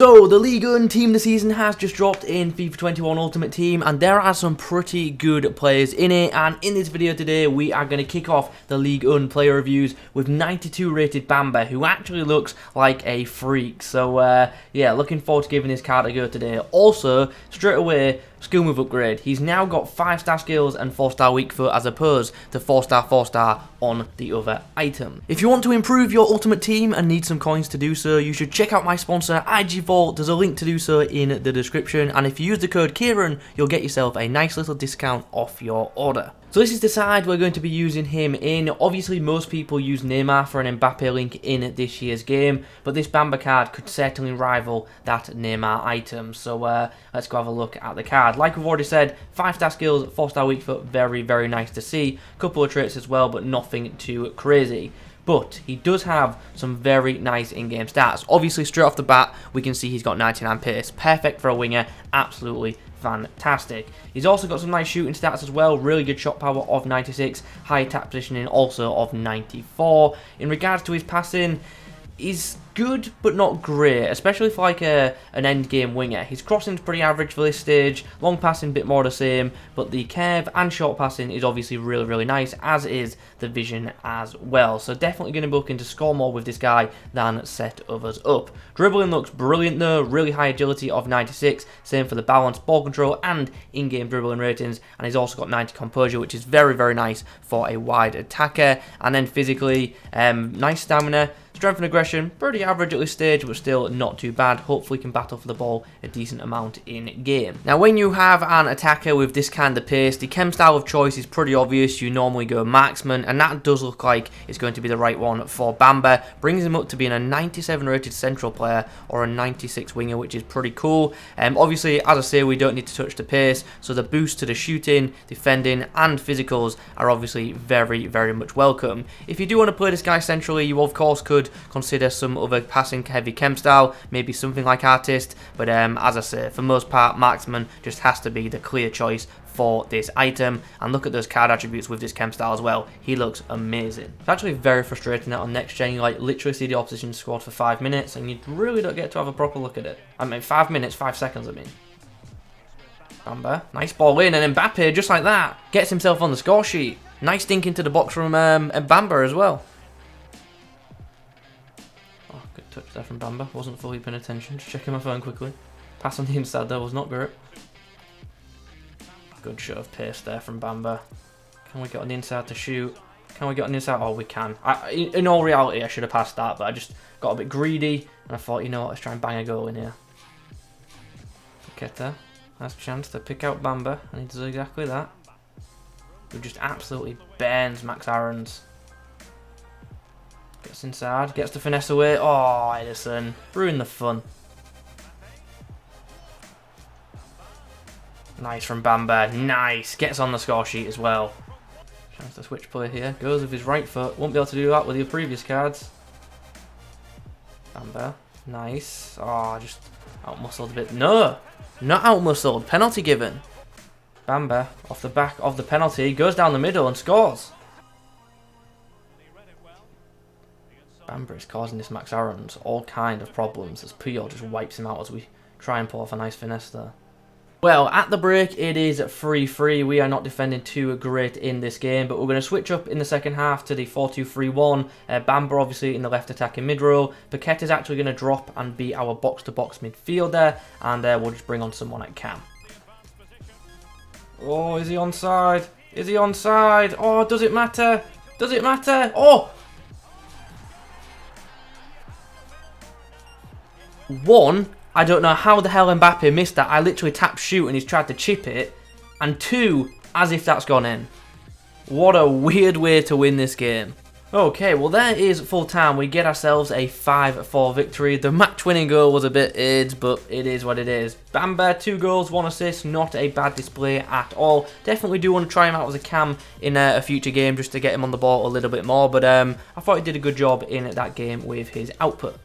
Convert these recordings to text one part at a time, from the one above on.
So, the Ligue 1 team of the season has just dropped in FIFA 21 Ultimate Team, and there are some pretty good players in it, and in this video today we are going to kick off the Ligue 1 player reviews with 92 rated Bamba, who actually looks like a freak. So, yeah, looking forward to giving this card a go today. Also, straight away, skill move upgrade. He's now got 5-star skills and 4-star weak foot as opposed to 4-star, 4-star on the other item. If you want to improve your ultimate team and need some coins to do so, you should check out my sponsor IG Vault. There's a link to do so in the description, and if you use the code Kieran, you'll get yourself a nice little discount off your order. So this is the side we're going to be using him in. Obviously most people use Neymar for an Mbappe link in this year's game, but this Bamba card could certainly rival that Neymar item. So let's go have a look at the card. Like we've already said, 5-star skills, 4-star weak foot, very, very nice to see. Couple of traits as well, but nothing too crazy. But he does have some very nice in-game stats. Obviously, straight off the bat, we can see he's got 99 pace. Perfect for a winger. Absolutely fantastic. He's also got some nice shooting stats as well. Really good shot power of 96. High attack positioning also of 94. In regards to his passing, he's good but not great, especially for like an end game winger. His crossing's pretty average for this stage, long passing a bit more the same, but the curve and short passing is obviously really, really nice, as is the vision as well. So definitely going to be looking to score more with this guy than set others up. Dribbling looks brilliant though, really high agility of 96, same for the balance, ball control and in-game dribbling ratings, and he's also got 90 composure, which is very, very nice for a wide attacker. And then physically, nice stamina. Strength and aggression, pretty average at this stage, but still not too bad. Hopefully can battle for the ball a decent amount in game. Now, when you have an attacker with this kind of pace, the chem style of choice is pretty obvious. You normally go marksman, and that does look like it's going to be the right one for Bamba. Brings him up to being a 97 rated central player or a 96 winger, which is pretty cool. Obviously, as I say, we don't need to touch the pace, so the boost to the shooting, defending, and physicals are obviously very, very much welcome. If you do want to play this guy centrally, you of course could consider some other passing heavy chem style, maybe something like artist, but as I say, for most part, marksman just has to be the clear choice for this item. And look at those card attributes with this chem style as well. He looks amazing. It's actually very frustrating that on next gen you like literally see the opposition squad for 5 minutes and you really don't get to have a proper look at it. I mean 5 minutes, 5 seconds I mean. Bamba, nice ball in, and Mbappe just like that gets himself on the score sheet. Nice dink into the box from Bamba as well. Touch there from Bamba, wasn't fully paying attention, just checking my phone quickly. Pass on the inside there was not great. Good show of pace there from Bamba. Can we get on the inside to shoot? Can we get on the inside? Oh, we can. In all reality, I should have passed that, but I just got a bit greedy, and I thought, you know what, let's try and bang a goal in here. Paqueta has a chance to pick out Bamba, and he does exactly that. Who just absolutely burns Max Aaron's. Gets inside, gets the finesse away. Oh, Edison. Ruined the fun. Nice from Bamba. Nice. Gets on the score sheet as well. Chance to switch play here. Goes with his right foot. Won't be able to do that with your previous cards. Bamba. Nice. Oh, just outmuscled a bit. No! Not outmuscled. Penalty given. Bamba, off the back of the penalty, goes down the middle and scores. Bamba is causing this Max Aaron's all kind of problems as Puyol just wipes him out as we try and pull off a nice finesse there. Well, at the break, it is 3-3. We are not defending too great in this game, but we're going to switch up in the second half to the 4-2-3-1. Bamba, obviously, in the left attacking mid-row. Paqueta is actually going to drop and be our box-to-box midfielder, and we'll just bring on someone at cam. Oh, is he onside? Is he onside? Oh, does it matter? Does it matter? Oh! One, I don't know how the hell Mbappe missed that. I literally tapped shoot and he's tried to chip it. And two, as if that's gone in. What a weird way to win this game. Okay, well there is full time. We get ourselves a 5-4 victory. The match winning goal was a bit id, but it is what it is. Bamba, 2 goals, 1 assist. Not a bad display at all. Definitely do want to try him out as a cam in a future game just to get him on the ball a little bit more. But I thought he did a good job in that game with his output.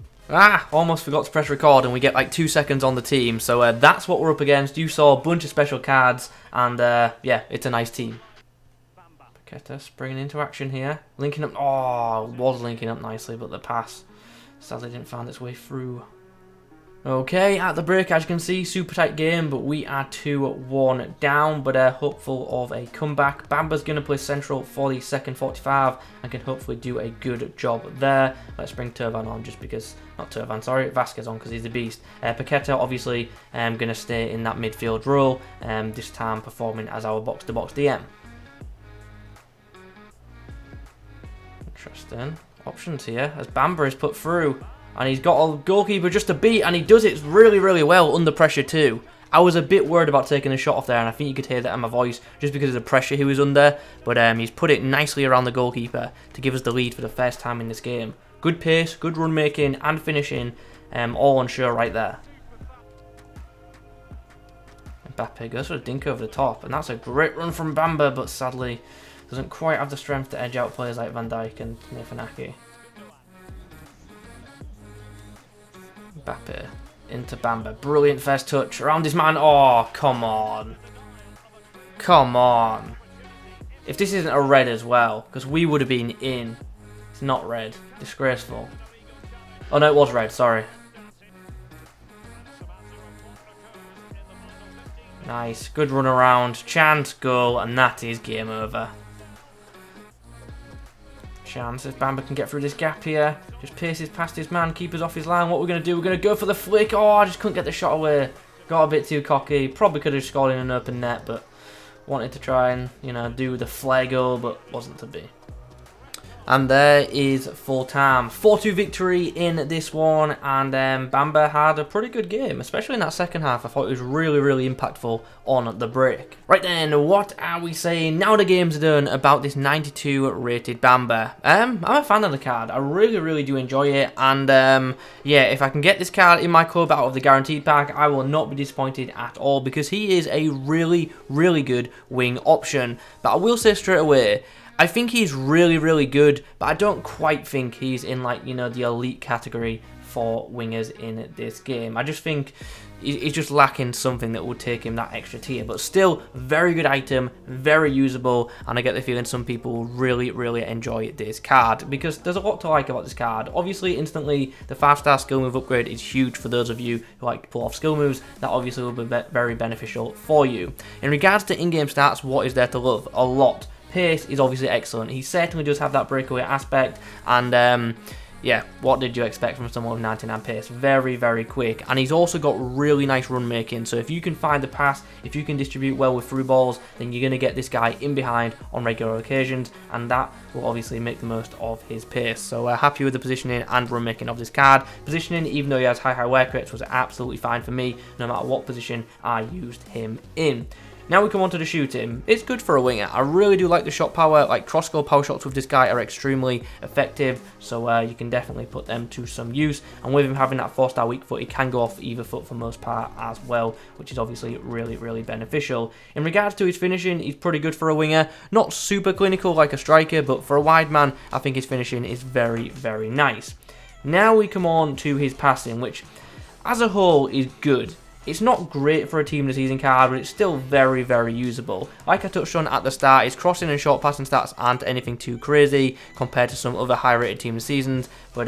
Almost forgot to press record and we get like 2 seconds on the team. So that's what we're up against. You saw a bunch of special cards and yeah, it's a nice team. Paqueta springing into action here. Linking up. Oh, was linking up nicely, but the pass sadly didn't find its way through. Okay, at the break, as you can see, super tight game, but we are 2-1 down, but hopeful of a comeback. Bamba's going to play central for the second 45 and can hopefully do a good job there. Let's bring Turvan on just because, not Turvan, sorry, Vasquez on because he's a beast. Paqueta, obviously, going to stay in that midfield role, this time performing as our box-to-box DM. Interesting options here as Bamba is put through. And he's got a goalkeeper just to beat, and he does it really, really well under pressure too. I was a bit worried about taking a shot off there, and I think you could hear that in my voice just because of the pressure he was under. But he's put it nicely around the goalkeeper to give us the lead for the first time in this game. Good pace, good run making, and finishing, all on show right there. Mbappe goes for a dink over the top, and that's a great run from Bamba, but sadly doesn't quite have the strength to edge out players like Van Dijk and Nathan. Mbappe into Bamba. Brilliant first touch around his man. Oh, come on. Come on. If this isn't a red as well, because we would have been in. It's not red. Disgraceful. Oh, no, it was red. Sorry. Nice. Good run around. Chance, goal, and that is game over. Chance if Bamba can get through this gap here. Just paces past his man, keepers off his line. What we're going to do, we're going to go for the flick. Oh, I just couldn't get the shot away. Got a bit too cocky. Probably could have scored in an open net, but wanted to try and, you know, do the flare goal, but wasn't to be. And there is full time. 4-2 victory in this one, and Bamba had a pretty good game, especially in that second half. I thought it was really, really impactful on the break. Right then, what are we saying now the game's done about this 92 rated Bamba? I'm a fan of the card. I really, really do enjoy it, and yeah, if I can get this card in my club out of the guaranteed pack, I will not be disappointed at all, because he is a really, really good wing option. But I will say straight away, I think he's really, really good, but I don't quite think he's in, like, you know, the elite category for wingers in this game. I just think he's just lacking something that would take him that extra tier, but still very good item, very usable, and I get the feeling some people will really, really enjoy this card because there's a lot to like about this card. Obviously, instantly, the 5-star skill move upgrade is huge for those of you who like to pull off skill moves. That obviously will be very beneficial for you. In regards to in-game stats, what is there to love? A lot. Pace is obviously excellent. He certainly does have that breakaway aspect, and yeah, what did you expect from someone with 99 pace? Very, very quick, and he's also got really nice run making, so if you can find the pass, if you can distribute well with through balls, then you're going to get this guy in behind on regular occasions, and that will obviously make the most of his pace. So happy with the positioning and run making of this card. Positioning, even though he has high wear rates, was absolutely fine for me, no matter what position I used him in. Now we come on to the shooting. It's good for a winger. I really do like the shot power. Like cross-goal power shots with this guy are extremely effective, so you can definitely put them to some use. And with him having that 4-star weak foot, he can go off either foot for most part as well, which is obviously really, really beneficial. In regards to his finishing, he's pretty good for a winger. Not super clinical like a striker, but for a wide man, I think his finishing is very, very nice. Now we come on to his passing, which as a whole is good. It's not great for a team of the season card, but it's still very, very usable. Like I touched on at the start, his crossing and short passing stats aren't anything too crazy compared to some other high-rated team of the seasons, but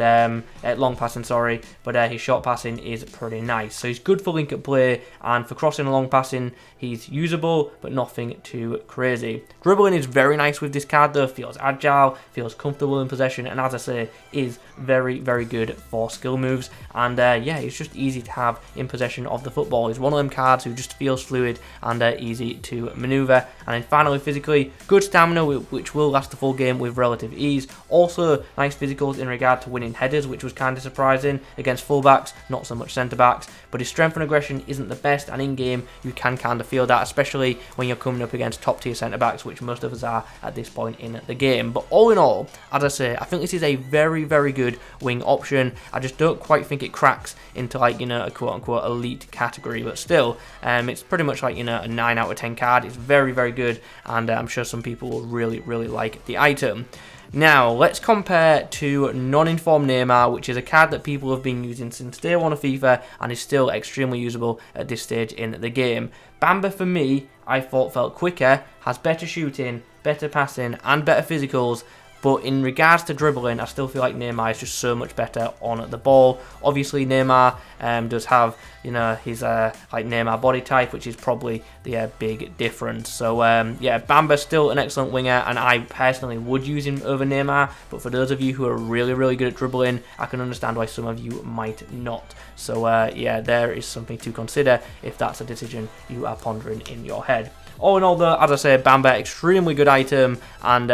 long passing, sorry, but his short passing is pretty nice. So he's good for link-up play, and for crossing and long passing, he's usable, but nothing too crazy. Dribbling is very nice with this card though, feels agile, feels comfortable in possession, and as I say, is very, very good for skill moves, and yeah, it's just easy to have in possession of the football. He's one of them cards who just feels fluid and easy to maneuver. And then finally, physically, good stamina, which will last the full game with relative ease. Also, nice physicals in regard to winning headers, which was kind of surprising against fullbacks, not so much centre-backs. But his strength and aggression isn't the best, and in-game, you can kind of feel that, especially when you're coming up against top-tier centre-backs, which most of us are at this point in the game. But all in all, as I say, I think this is a very, very good wing option. I just don't quite think it cracks into, like, you know, a quote-unquote elite category, but still, it's pretty much like, you know, a 9 out of 10 card. It's very, very good, and I'm sure some people will really, really like the item. Now, let's compare to non-informed Neymar, which is a card that people have been using since day one of FIFA and is still extremely usable at this stage in the game. Bamba, for me, I thought felt quicker, has better shooting, better passing, and better physicals, But in regards to dribbling, I still feel like Neymar is just so much better on the ball. Obviously, Neymar does have, you know, his like Neymar body type, which is probably the big difference. So yeah, Bamba's still an excellent winger, and I personally would use him over Neymar. But for those of you who are really good at dribbling, I can understand why some of you might not. So yeah, there is something to consider if that's a decision you are pondering in your head. All in all though, as I said, Bamba, extremely good item, and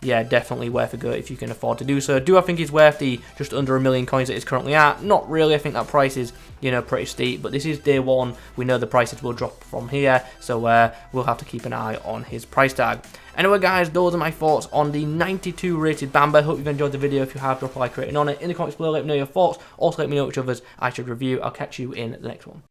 yeah, definitely worth a go if you can afford to do so. Do I think he's worth the just under 1 million coins that it's currently at? Not really. I think that price is, you know, pretty steep, but this is day one. We know the prices will drop from here, so we'll have to keep an eye on his price tag. Anyway guys, those are my thoughts on the 92 rated Bamba. Hope you've enjoyed the video. If you have, drop a like rating on it. In the comments below, let me know your thoughts. Also let me know which others I should review. I'll catch you in the next one.